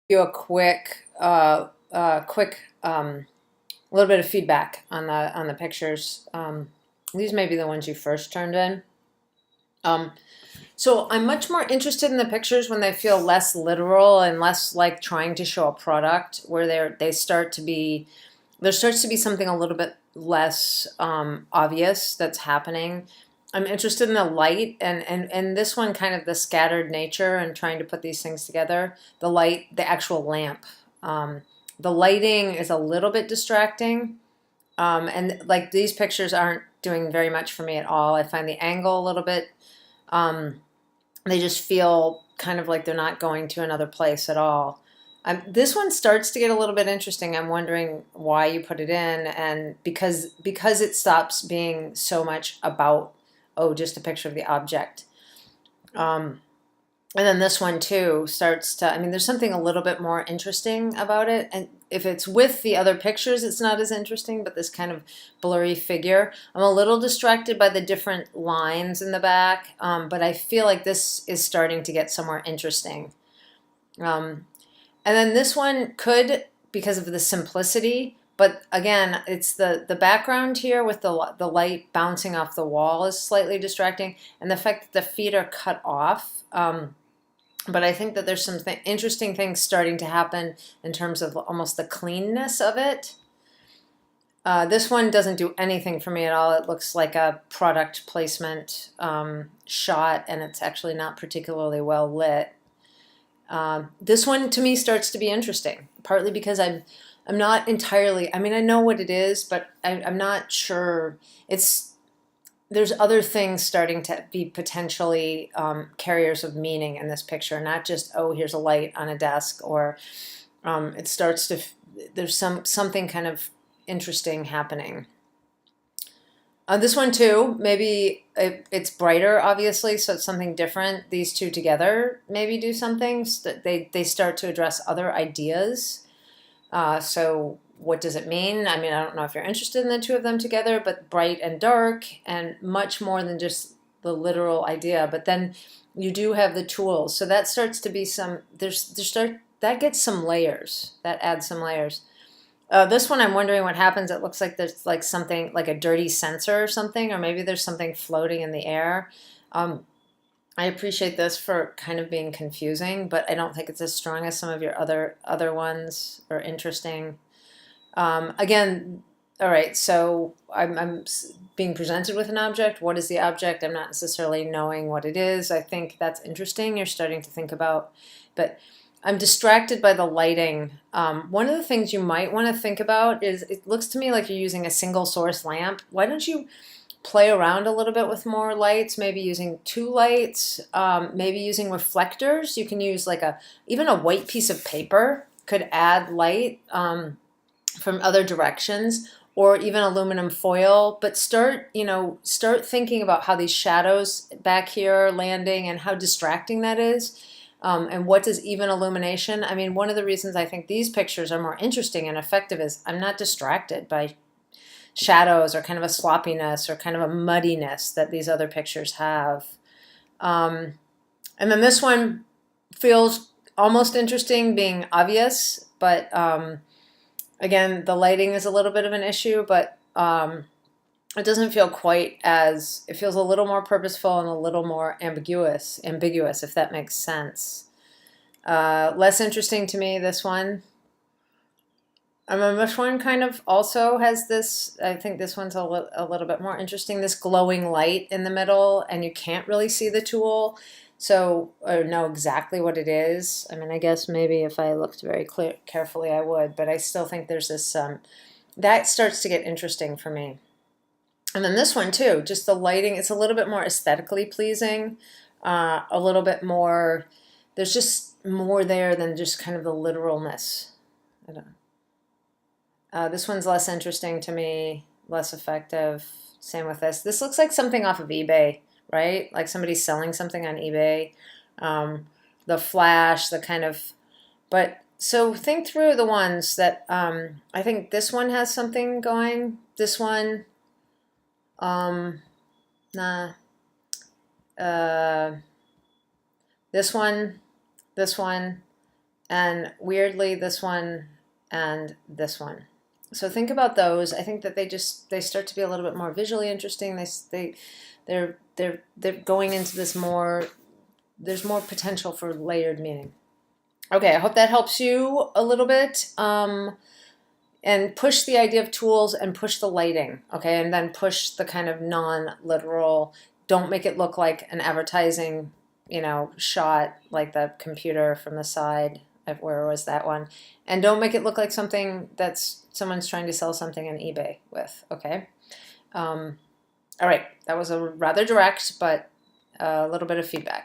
You a quick little bit of feedback on the pictures. These may be the ones you first turned in. So I'm much more interested in the pictures when they feel less literal and less like trying to show a product, where they start to be there starts to be something a little bit less obvious that's happening. I'm interested in the light and this one, kind of the scattered nature and trying to put these things together. The light, the actual lamp. The lighting is a little bit distracting. And like these pictures aren't doing very much for me at all. I find the angle a little bit, they just feel kind of like they're not going to another place at all. This one starts to get a little bit interesting. I'm wondering why you put it in, and because it stops being so much about, oh, just a picture of the object. And then this one too starts to, I mean, there's something a little bit more interesting about it. And if it's with the other pictures, it's not as interesting, but this kind of blurry figure. I'm a little distracted by the different lines in the back, but I feel like this is starting to get somewhere interesting. And then this one could, because of the simplicity, but again, it's the background here with the light bouncing off the wall is slightly distracting, and the fact that the feet are cut off. But I think that there's some interesting things starting to happen in terms of almost the cleanness of it. This one doesn't do anything for me at all. It looks like a product placement shot, and it's actually not particularly well lit. This one to me starts to be interesting, partly because I'm not entirely, I mean, I know what it is, but I'm not sure. There's other things starting to be potentially carriers of meaning in this picture, not just, oh, here's a light on a desk, or it starts to, there's something kind of interesting happening. This one too, maybe it's brighter, obviously, so it's something different. These two together maybe do something. They start to address other ideas. So what does it mean? I mean, I don't know if you're interested in the two of them together, but bright and dark, and much more than just the literal idea. But then you do have the tools, so that starts to be some. That gets some layers. That adds some layers. This one, I'm wondering what happens. It looks like there's like something like a dirty sensor or something, or maybe there's something floating in the air. I appreciate this for kind of being confusing, but I don't think it's as strong as some of your other ones, or interesting. Again, all right, so I'm being presented with an object. What is the object? I'm not necessarily knowing what it is. I think that's interesting. You're starting to think about, but I'm distracted by the lighting. One of the things you might want to think about is, it looks to me like you're using a single source lamp. Why don't you play around a little bit with more lights, maybe using two lights, maybe using reflectors. You can use like even a white piece of paper could add light from other directions, or even aluminum foil. But start thinking about how these shadows back here are landing and how distracting that is. And what does even illumination? I mean, one of the reasons I think these pictures are more interesting and effective is I'm not distracted by shadows or kind of a sloppiness or kind of a muddiness that these other pictures have. And then this one feels almost interesting, being obvious, but again, the lighting is a little bit of an issue, but it doesn't feel quite as, it feels a little more purposeful and a little more ambiguous, if that makes sense. Less interesting to me, this one. This one kind of also has this, I think this one's a little bit more interesting, this glowing light in the middle, and you can't really see the tool, so, or know exactly what it is. I mean, I guess maybe if I looked very carefully I would, but I still think there's this, that starts to get interesting for me. And then this one too, just the lighting, it's a little bit more aesthetically pleasing, a little bit more, there's just more there than just kind of the literalness. I don't know. This one's less interesting to me, less effective. Same with this. This looks like something off of eBay, right? Like somebody's selling something on eBay. The flash, the kind of, but so think through the ones that, I think this one has something going. This one, nah. This one, and weirdly this one and this one. So think about those. I think that they start to be a little bit more visually interesting. They're going into this more. There's more potential for layered meaning. Okay, I hope that helps you a little bit. And push the idea of tools and push the lighting, okay? And then push the kind of non-literal, don't make it look like an advertising, shot, like the computer from the side. Where was that one? And don't make it look like something that's someone's trying to sell something on eBay with, okay? All right, that was a rather direct, but a little bit of feedback.